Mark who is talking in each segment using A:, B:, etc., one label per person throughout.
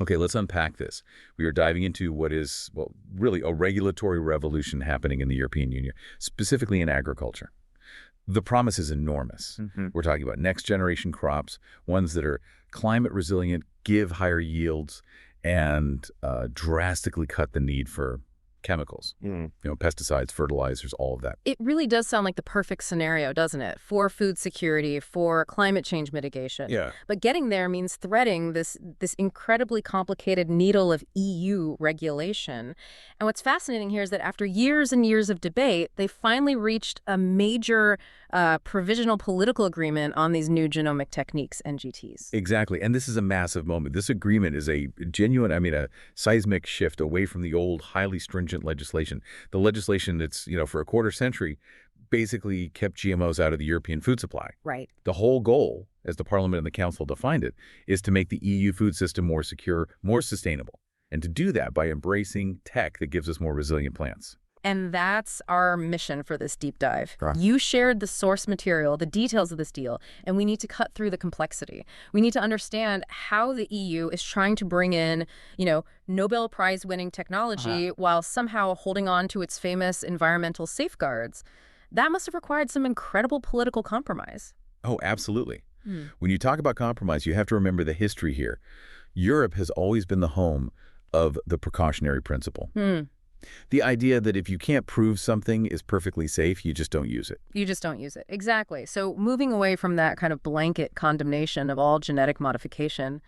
A: Okay, let's unpack this. We are diving into what is, well, really a regulatory revolution happening in the European Union, specifically in agriculture. The promise is enormous. We're talking about next-generation crops, ones that are climate resilient, give higher yields, and drastically cut the need for chemicals. Pesticides, fertilizers, all of that.
B: It really does sound like the perfect scenario, doesn't it? For food security, for climate change mitigation.
A: Yeah.
B: But getting there means threading this incredibly complicated needle of EU regulation. And what's fascinating here is that after years and years of debate, they finally reached a major provisional political agreement on these new genomic techniques, NGTs.
A: Exactly. And this is a massive moment. This agreement is a genuine, a seismic shift away from the old, highly stringent legislation. The legislation that's, for a quarter century basically kept GMOs out of the European food supply.
B: Right.
A: The whole goal, as the Parliament and the Council defined it, is to make the EU food system more secure, more sustainable, and to do that by embracing tech that gives us more resilient plants.
B: And that's our mission for this deep dive.
A: Right.
B: You shared the source material, the details of this deal, and we need to cut through the complexity. We need to understand how the EU is trying to bring in, Nobel Prize-winning technology while somehow holding on to its famous environmental safeguards. That must have required some incredible political compromise.
A: Oh, absolutely. When you talk about compromise, you have to remember the history here. Europe has always been the home of the precautionary principle. The idea that if you can't prove something is perfectly safe, you just don't use it.
B: You just don't use it. Exactly. So moving away from that kind of blanket condemnation of all genetic modification,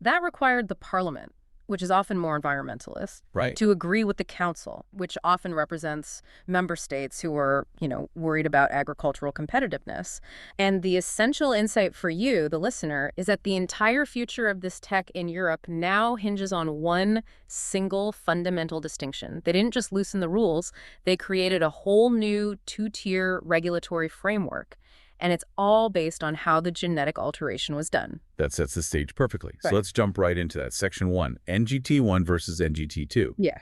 B: that required the Parliament, which is often more environmentalist,
A: right,
B: to agree with the Council, which often represents member states who are, worried about agricultural competitiveness. And the essential insight for you, the listener, is that the entire future of this tech in Europe now hinges on one single fundamental distinction. They didn't just loosen the rules, they created a whole new two-tier regulatory framework. And it's all based on how the genetic alteration was done.
A: That sets the stage perfectly.
B: Right.
A: So let's jump right into that. Section 1, NGT1 versus NGT2.
B: Yeah.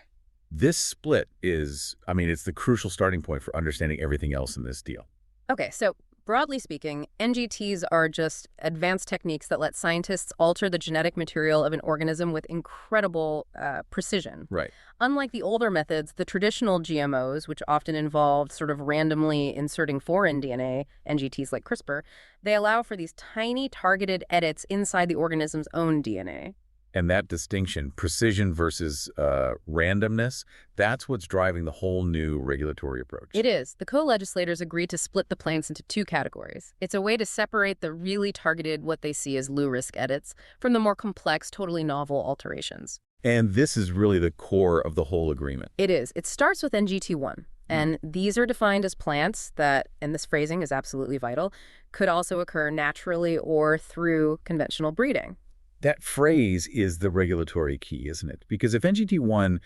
A: This split is, it's the crucial starting point for understanding everything else in this deal.
B: Okay, so broadly speaking, NGTs are just advanced techniques that let scientists alter the genetic material of an organism with incredible precision.
A: Right.
B: Unlike the older methods, the traditional GMOs, which often involved sort of randomly inserting foreign DNA, NGTs like CRISPR, they allow for these tiny targeted edits inside the organism's own DNA.
A: And that distinction, precision versus randomness, that's what's driving the whole new regulatory approach.
B: It is. The co-legislators agreed to split the plants into two categories. It's a way to separate the really targeted, what they see as low-risk edits, from the more complex, totally novel alterations.
A: And this is really the core of the whole agreement.
B: It is. It starts with NGT1. And these are defined as plants that, and this phrasing is absolutely vital, could also occur naturally or through conventional breeding.
A: That phrase is the regulatory key, isn't it? Because if NGT1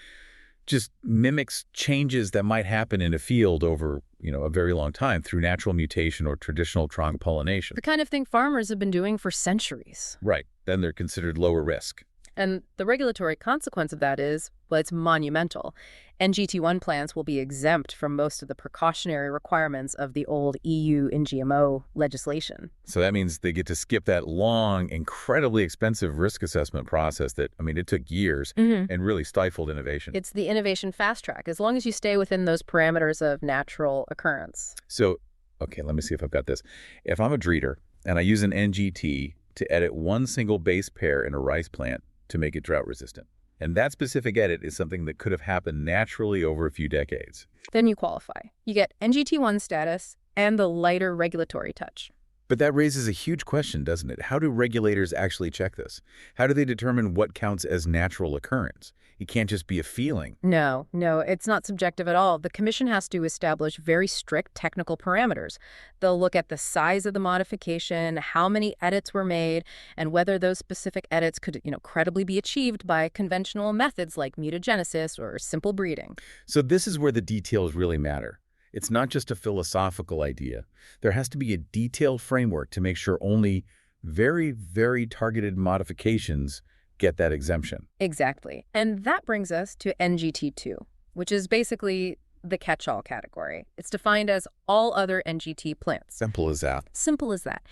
A: just mimics changes that might happen in a field over, a very long time through natural mutation or traditional trunk pollination.
B: The kind of thing farmers have been doing for centuries.
A: Right. Then they're considered lower risk.
B: And the regulatory consequence of that is, well, it's monumental. NGT1 plants will be exempt from most of the precautionary requirements of the old EU NGMO legislation.
A: So that means they get to skip that long, incredibly expensive risk assessment process that, it took years and really stifled innovation.
B: It's the innovation fast track, as long as you stay within those parameters of natural occurrence.
A: So, okay, let me see if I've got this. If I'm a breeder and I use an NGT to edit one single base pair in a rice plant to make it drought resistant, and that specific edit is something that could have happened naturally over a few decades,
B: then you qualify. You get NGT1 status and the lighter regulatory touch.
A: But that raises a huge question, doesn't it? How do regulators actually check this? How do they determine what counts as natural occurrence? It can't just be a feeling.
B: No, it's not subjective at all. The Commission has to establish very strict technical parameters. They'll look at the size of the modification, how many edits were made, and whether those specific edits could, credibly be achieved by conventional methods like mutagenesis or simple breeding.
A: So this is where the details really matter. It's not just a philosophical idea. There has to be a detailed framework to make sure only very, very targeted modifications get that exemption.
B: Exactly. And that brings us to NGT2, which is basically the catch-all category. It's defined as all other NGT plants.
A: Simple as that.
B: Simple as that.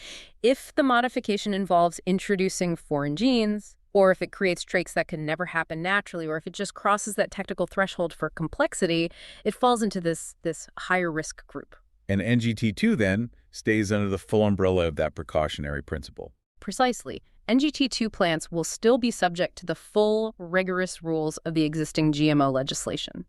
B: If the modification involves introducing foreign genes, or if it creates traits that can never happen naturally, or if it just crosses that technical threshold for complexity, it falls into this higher risk group.
A: And NGT2 then stays under the full umbrella of that precautionary principle.
B: Precisely. NGT2 plants will still be subject to the full, rigorous rules of the existing GMO legislation.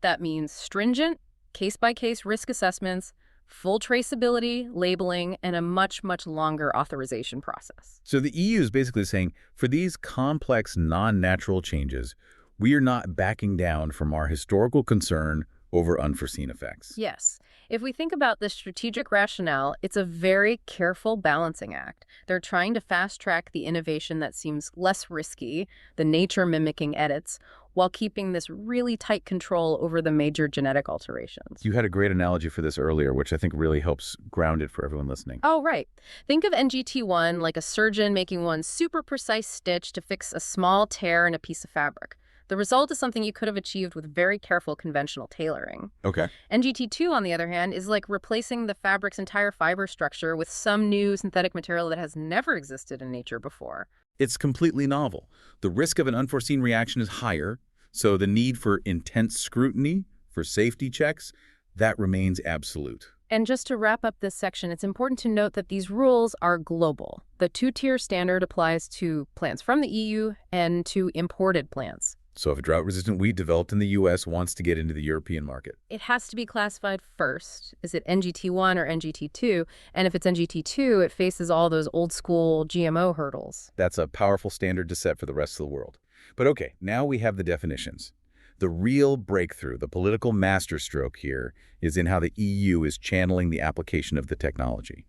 B: That means stringent, case-by-case risk assessments, full traceability, labeling, and a much, much longer authorization process.
A: So the EU is basically saying, for these complex, non-natural changes, we are not backing down from our historical concern over unforeseen effects.
B: Yes. If we think about the strategic rationale, it's a very careful balancing act. They're trying to fast-track the innovation that seems less risky, the nature-mimicking edits, while keeping this really tight control over the major genetic alterations.
A: You had a great analogy for this earlier, which I think really helps ground it for everyone listening.
B: Oh, right. Think of NGT1 like a surgeon making one super precise stitch to fix a small tear in a piece of fabric. The result is something you could have achieved with very careful conventional tailoring.
A: Okay.
B: NGT2, on the other hand, is like replacing the fabric's entire fiber structure with some new synthetic material that has never existed in nature before.
A: It's completely novel. The risk of an unforeseen reaction is higher, so the need for intense scrutiny, for safety checks, that remains absolute.
B: And just to wrap up this section, it's important to note that these rules are global. The two-tier standard applies to plants from the EU and to imported plants.
A: So if a drought-resistant wheat developed in the U.S. wants to get into the European market,
B: it has to be classified first. Is it NGT1 or NGT2? And if it's NGT2, it faces all those old-school GMO hurdles.
A: That's a powerful standard to set for the rest of the world. But okay, now we have the definitions. The real breakthrough, the political masterstroke here, is in how the EU is channeling the application of the technology.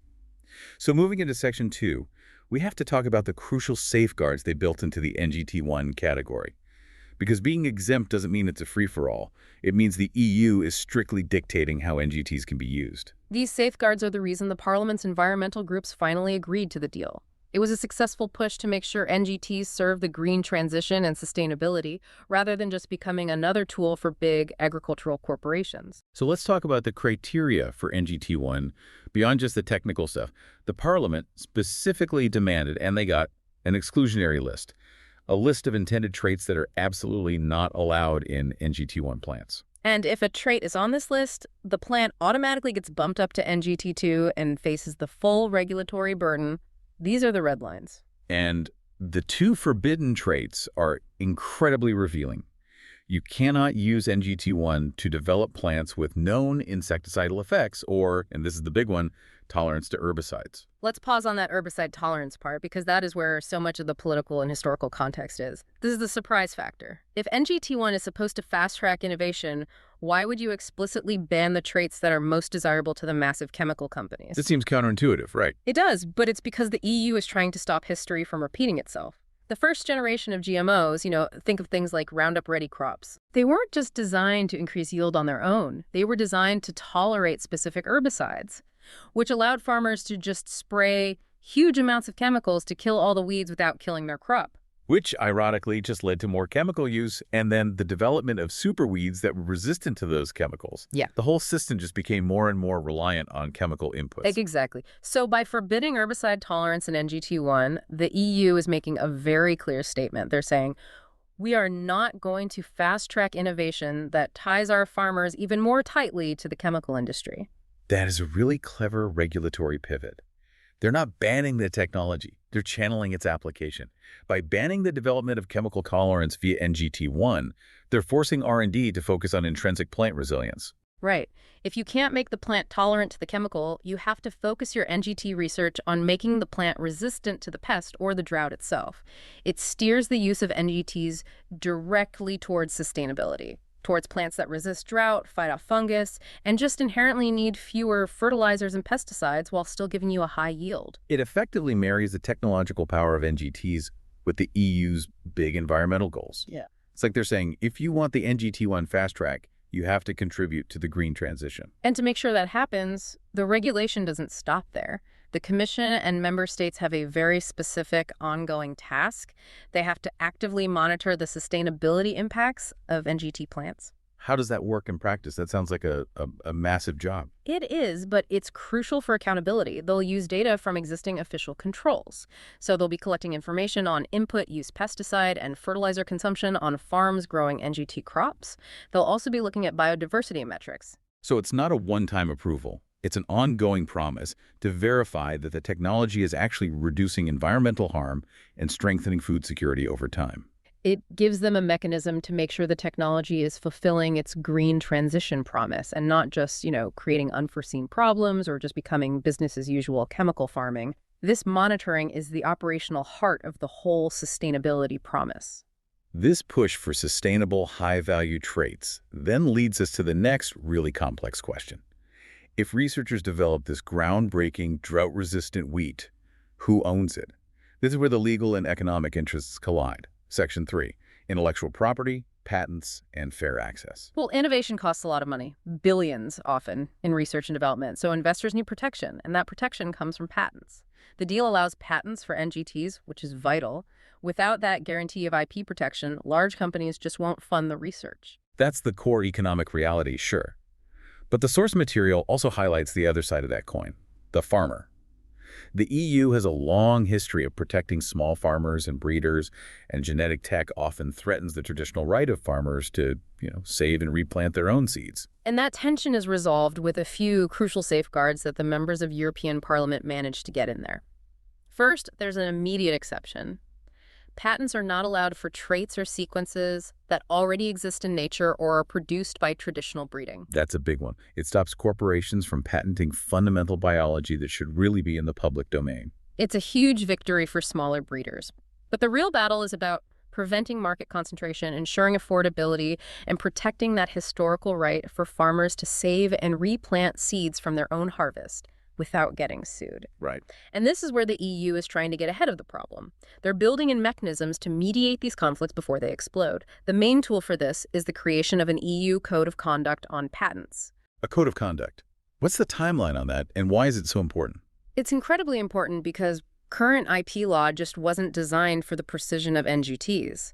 A: So moving into Section 2, we have to talk about the crucial safeguards they built into the NGT1 category. Because being exempt doesn't mean it's a free-for-all. It means the EU is strictly dictating how NGTs can be used.
B: These safeguards are the reason the Parliament's environmental groups finally agreed to the deal. It was a successful push to make sure NGTs serve the green transition and sustainability, rather than just becoming another tool for big agricultural corporations.
A: So let's talk about the criteria for NGT1 beyond just the technical stuff. The Parliament specifically demanded, and they got, an exclusionary list. A list of intended traits that are absolutely not allowed in NGT1 plants.
B: And if a trait is on this list, the plant automatically gets bumped up to NGT2 and faces the full regulatory burden. These are the red lines.
A: And the two forbidden traits are incredibly revealing. You cannot use NGT1 to develop plants with known insecticidal effects or, and this is the big one, tolerance to herbicides.
B: Let's pause on that herbicide tolerance part because that is where so much of the political and historical context is. This is the surprise factor. If NGT1 is supposed to fast-track innovation, why would you explicitly ban the traits that are most desirable to the massive chemical companies?
A: This seems counterintuitive, right?
B: It does, but it's because the EU is trying to stop history from repeating itself. The first generation of GMOs, think of things like Roundup-ready crops. They weren't just designed to increase yield on their own. They were designed to tolerate specific herbicides, which allowed farmers to just spray huge amounts of chemicals to kill all the weeds without killing their crop.
A: Which, ironically, just led to more chemical use and then the development of superweeds that were resistant to those chemicals.
B: Yeah.
A: The whole system just became more and more reliant on chemical inputs.
B: Exactly. So by forbidding herbicide tolerance in NGT1, the EU is making a very clear statement. They're saying, we are not going to fast-track innovation that ties our farmers even more tightly to the chemical industry.
A: That is a really clever regulatory pivot. They're not banning the technology. They're channeling its application. By banning the development of chemical tolerance via NGT1, they're forcing R&D to focus on intrinsic plant resilience.
B: Right. If you can't make the plant tolerant to the chemical, you have to focus your NGT research on making the plant resistant to the pest or the drought itself. It steers the use of NGTs directly towards sustainability, towards plants that resist drought, fight off fungus, and just inherently need fewer fertilizers and pesticides while still giving you a high yield.
A: It effectively marries the technological power of NGTs with the EU's big environmental goals.
B: Yeah.
A: It's like they're saying, if you want the NGT1 fast track, you have to contribute to the green transition.
B: And to make sure that happens, the regulation doesn't stop there. The Commission and member states have a very specific ongoing task. They have to actively monitor the sustainability impacts of NGT plants.
A: How does that work in practice? That sounds like a massive job.
B: It is, but it's crucial for accountability. They'll use data from existing official controls. So they'll be collecting information on input use pesticide and fertilizer consumption on farms growing NGT crops. They'll also be looking at biodiversity metrics.
A: So it's not a one-time approval. It's an ongoing promise to verify that the technology is actually reducing environmental harm and strengthening food security over time.
B: It gives them a mechanism to make sure the technology is fulfilling its green transition promise and not just, creating unforeseen problems or just becoming business as usual chemical farming. This monitoring is the operational heart of the whole sustainability promise.
A: This push for sustainable, high-value traits then leads us to the next really complex question. If researchers develop this groundbreaking, drought-resistant wheat, who owns it? This is where the legal and economic interests collide. Section 3, intellectual property, patents, and fair access.
B: Well, innovation costs a lot of money, billions often, in research and development. So investors need protection, and that protection comes from patents. The deal allows patents for NGTs, which is vital. Without that guarantee of IP protection, large companies just won't fund the research.
A: That's the core economic reality, sure. But the source material also highlights the other side of that coin, the farmer. The EU has a long history of protecting small farmers and breeders, and genetic tech often threatens the traditional right of farmers to, save and replant their own seeds.
B: And that tension is resolved with a few crucial safeguards that the members of European Parliament managed to get in there. First, there's an immediate exception. Patents are not allowed for traits or sequences that already exist in nature or are produced by traditional breeding.
A: That's a big one. It stops corporations from patenting fundamental biology that should really be in the public domain.
B: It's a huge victory for smaller breeders. But the real battle is about preventing market concentration, ensuring affordability, and protecting that historical right for farmers to save and replant seeds from their own harvest without getting sued.
A: Right.
B: And this is where the EU is trying to get ahead of the problem. They're building in mechanisms to mediate these conflicts before they explode. The main tool for this is the creation of an EU Code of Conduct on patents.
A: A code of conduct. What's the timeline on that, and why is it so important?
B: It's incredibly important because current IP law just wasn't designed for the precision of NGTs.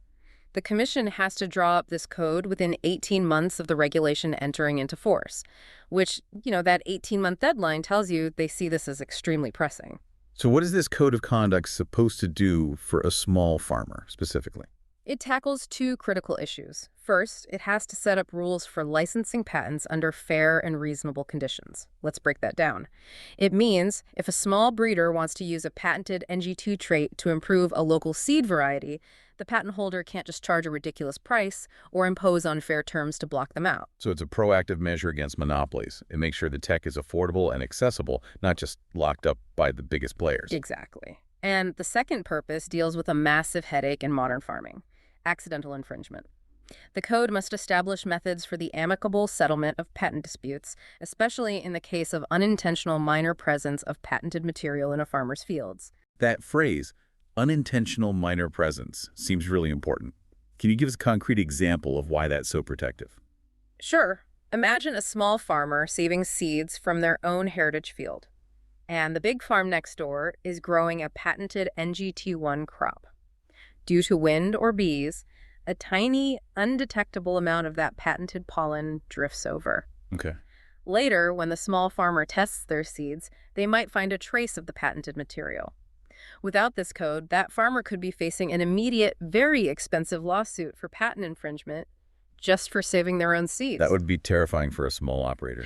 B: The Commission has to draw up this code within 18 months of the regulation entering into force, which, that 18-month deadline tells you they see this as extremely pressing.
A: So what is this code of conduct supposed to do for a small farmer, specifically?
B: It tackles two critical issues. First, it has to set up rules for licensing patents under fair and reasonable conditions. Let's break that down. It means if a small breeder wants to use a patented NG2 trait to improve a local seed variety, the patent holder can't just charge a ridiculous price or impose unfair terms to block them out.
A: So it's a proactive measure against monopolies. It makes sure the tech is affordable and accessible, not just locked up by the biggest players.
B: Exactly. And the second purpose deals with a massive headache in modern farming: accidental infringement. The code must establish methods for the amicable settlement of patent disputes, especially in the case of unintentional minor presence of patented material in a farmer's fields.
A: That phrase, unintentional minor presence, seems really important. Can you give us a concrete example of why that's so protective?
B: Sure. Imagine a small farmer saving seeds from their own heritage field, and the big farm next door is growing a patented NGT1 crop. Due to wind or bees, a tiny, undetectable amount of that patented pollen drifts over.
A: Okay.
B: Later, when the small farmer tests their seeds, they might find a trace of the patented material. Without this code, that farmer could be facing an immediate, very expensive lawsuit for patent infringement just for saving their own seeds.
A: That would be terrifying for a small operator.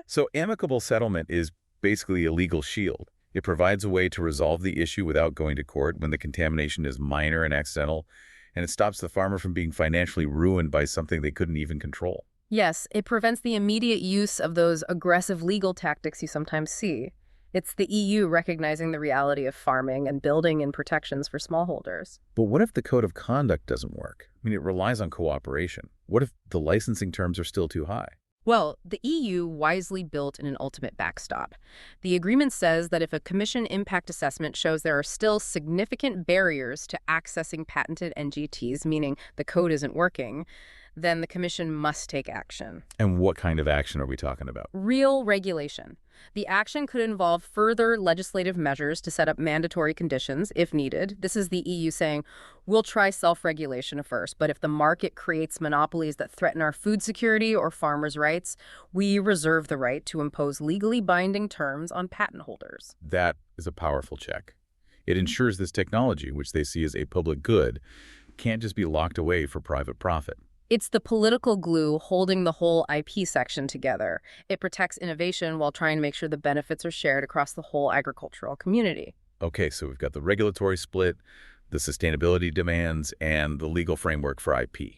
A: So amicable settlement is basically a legal shield. It provides a way to resolve the issue without going to court when the contamination is minor and accidental, and it stops the farmer from being financially ruined by something they couldn't even control.
B: Yes, it prevents the immediate use of those aggressive legal tactics you sometimes see. It's the EU recognizing the reality of farming and building in protections for smallholders.
A: But what if the code of conduct doesn't work? I mean, it relies on cooperation. What if the licensing terms are still too high?
B: Well, the EU wisely built in an ultimate backstop. The agreement says that if a Commission impact assessment shows there are still significant barriers to accessing patented NGTs, meaning the code isn't working, then the Commission must take action.
A: And what kind of action are we talking about?
B: Real regulation. The action could involve further legislative measures to set up mandatory conditions if needed. This is the EU saying, we'll try self-regulation first, but if the market creates monopolies that threaten our food security or farmers' rights, we reserve the right to impose legally binding terms on patent holders.
A: That is a powerful check. It ensures this technology, which they see as a public good, can't just be locked away for private profit.
B: It's the political glue holding the whole IP section together. It protects innovation while trying to make sure the benefits are shared across the whole agricultural community.
A: Okay, so we've got the regulatory split, the sustainability demands, and the legal framework for IP.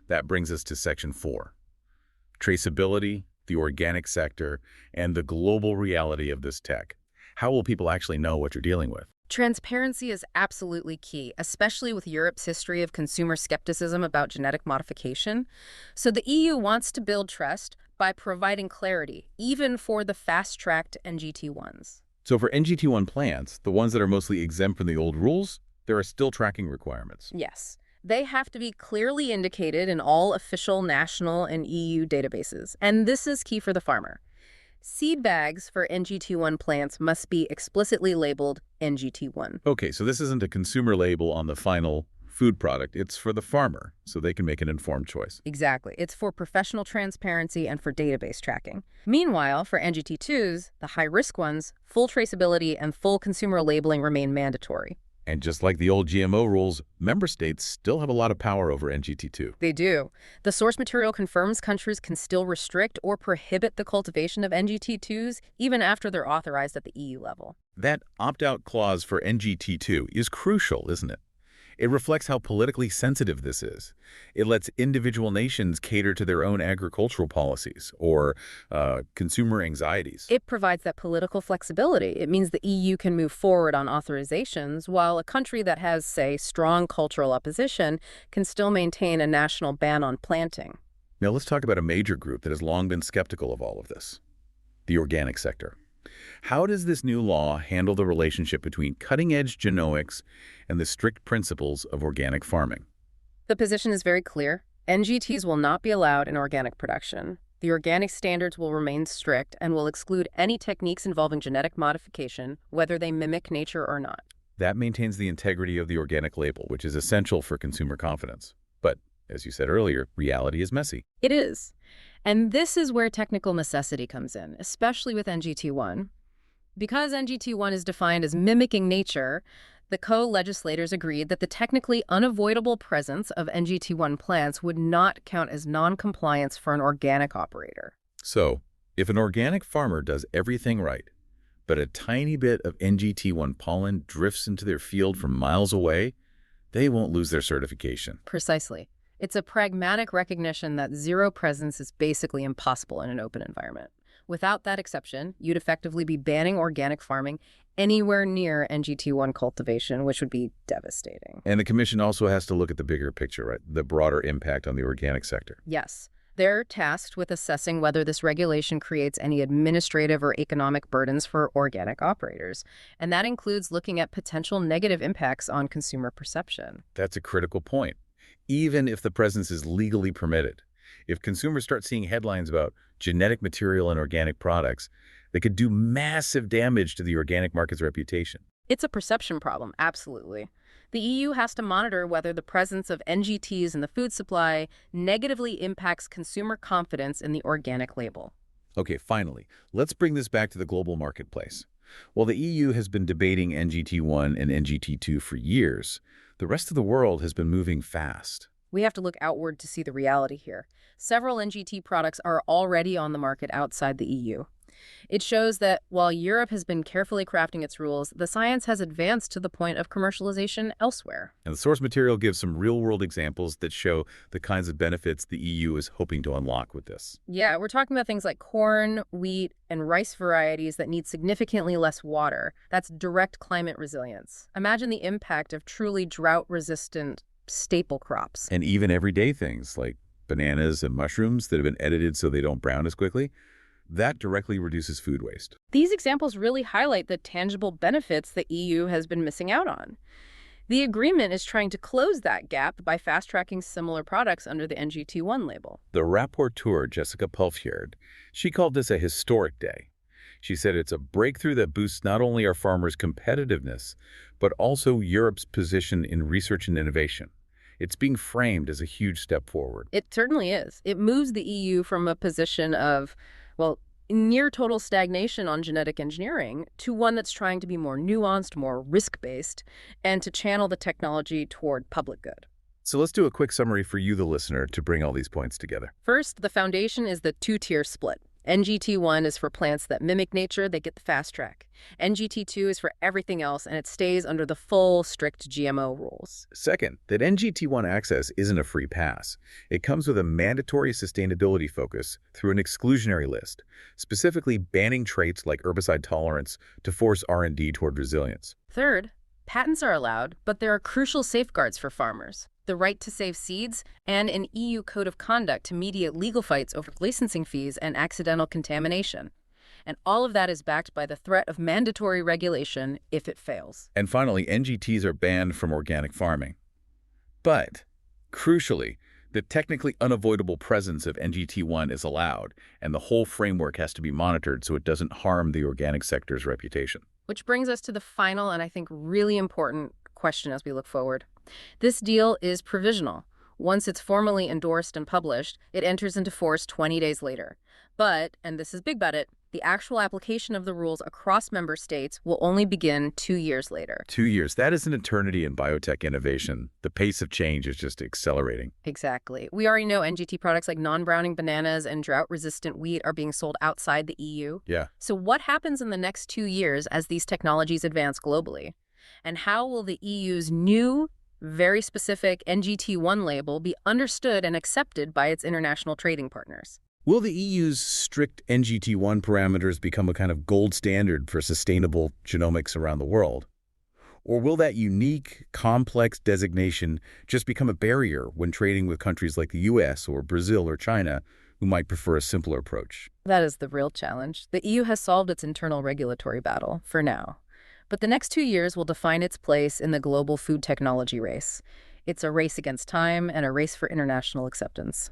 A: That brings us to Section 4. Traceability, the organic sector, and the global reality of this tech. How will people actually know what you're dealing with?
B: Transparency is absolutely key, especially with Europe's history of consumer skepticism about genetic modification. So the EU wants to build trust by providing clarity, even for the fast-tracked NGT1s.
A: So for NGT1 plants, the ones that are mostly exempt from the old rules, there are still tracking requirements.
B: Yes. They have to be clearly indicated in all official national and EU databases. And this is key for the farmer. Seed bags for NGT1 plants must be explicitly labeled NGT1.
A: Okay, so this isn't a consumer label on the final food product. It's for the farmer, so they can make an informed choice.
B: Exactly. It's for professional transparency and for database tracking. Meanwhile, for NGT2s, the high-risk ones, full traceability and full consumer labeling remain mandatory.
A: And just like the old GMO rules, member states still have a lot of power over NGT2.
B: They do. The source material confirms countries can still restrict or prohibit the cultivation of NGT2s even after they're authorized at the EU level.
A: That opt-out clause for NGT2 is crucial, isn't it? It reflects how politically sensitive this is. It lets individual nations cater to their own agricultural policies or consumer anxieties.
B: It provides that political flexibility. It means the EU can move forward on authorizations, while a country that has, say, strong cultural opposition can still maintain a national ban on planting.
A: Now let's talk about a major group that has long been skeptical of all of this, the organic sector. How does this new law handle the relationship between cutting-edge genomics and the strict principles of organic farming?
B: The position is very clear. NGTs will not be allowed in organic production. The organic standards will remain strict and will exclude any techniques involving genetic modification, whether they mimic nature or not.
A: That maintains the integrity of the organic label, which is essential for consumer confidence. But, as you said earlier, reality is messy.
B: It is. And this is where technical necessity comes in, especially with NGT1. Because NGT1 is defined as mimicking nature, the co-legislators agreed that the technically unavoidable presence of NGT1 plants would not count as non-compliance for an organic operator.
A: So, if an organic farmer does everything right, but a tiny bit of NGT1 pollen drifts into their field from miles away, they won't lose their certification.
B: Precisely. It's a pragmatic recognition that zero presence is basically impossible in an open environment. Without that exception, you'd effectively be banning organic farming anywhere near NGT1 cultivation, which would be devastating.
A: And the Commission also has to look at the bigger picture, right? The broader impact on the organic sector.
B: Yes. They're tasked with assessing whether this regulation creates any administrative or economic burdens for organic operators. And that includes looking at potential negative impacts on consumer perception.
A: That's a critical point. Even if the presence is legally permitted, if consumers start seeing headlines about genetic material in organic products, they could do massive damage to the organic market's reputation.
B: It's a perception problem, absolutely. The EU has to monitor whether the presence of NGTs in the food supply negatively impacts consumer confidence in the organic label.
A: Okay, finally, let's bring this back to the global marketplace. While the EU has been debating NGT1 and NGT2 for years, the rest of the world has been moving fast.
B: We have to look outward to see the reality here. Several NGT products are already on the market outside the EU. It shows that while Europe has been carefully crafting its rules, the science has advanced to the point of commercialization elsewhere.
A: And the source material gives some real-world examples that show the kinds of benefits the EU is hoping to unlock with this.
B: Yeah, we're talking about things like corn, wheat, and rice varieties that need significantly less water. That's direct climate resilience. Imagine the impact of truly drought-resistant staple crops.
A: And even everyday things like bananas and mushrooms that have been edited so they don't brown as quickly. That directly reduces food waste.
B: These examples really highlight the tangible benefits the EU has been missing out on. The agreement is trying to close that gap by fast-tracking similar products under the NGT1 label.
A: The rapporteur, Jessica Pulfjord, she called this a historic day. She said it's a breakthrough that boosts not only our farmers' competitiveness, but also Europe's position in research and innovation. It's being framed as a huge step forward.
B: It certainly is. It moves the EU from a position of, well, near total stagnation on genetic engineering to one that's trying to be more nuanced, more risk-based, and to channel the technology toward public good.
A: So let's do a quick summary for you, the listener, to bring all these points together.
B: First, the foundation is the two-tier split. NGT1 is for plants that mimic nature, they get the fast track. NGT2 is for everything else, and it stays under the full, strict GMO rules.
A: Second, that NGT1 access isn't a free pass. It comes with a mandatory sustainability focus through an exclusionary list, specifically banning traits like herbicide tolerance to force R&D toward resilience.
B: Third, patents are allowed, but there are crucial safeguards for farmers. The right to save seeds, and an EU code of conduct to mediate legal fights over licensing fees and accidental contamination. And all of that is backed by the threat of mandatory regulation if it fails.
A: And finally, NGTs are banned from organic farming. But, crucially, the technically unavoidable presence of NGT1 is allowed, and the whole framework has to be monitored so it doesn't harm the organic sector's reputation.
B: Which brings us to the final and I think really important question as we look forward. This deal is provisional. Once it's formally endorsed and published, it enters into force 20 days later. But, and this is big but it, the actual application of the rules across member states will only begin 2 years later.
A: 2 years. That is an eternity in biotech innovation. The pace of change is just accelerating.
B: Exactly. We already know NGT products like non-browning bananas and drought-resistant wheat are being sold outside the EU.
A: Yeah.
B: So what happens in the next 2 years as these technologies advance globally? And how will the EU's new, very specific NGT1 label be understood and accepted by its international trading partners?
A: Will the EU's strict NGT1 parameters become a kind of gold standard for sustainable genomics around the world? Or will that unique, complex designation just become a barrier when trading with countries like the US or Brazil or China, who might prefer a simpler approach?
B: That is the real challenge. The EU has solved its internal regulatory battle, for now. But the next 2 years will define its place in the global food technology race. It's a race against time and a race for international acceptance.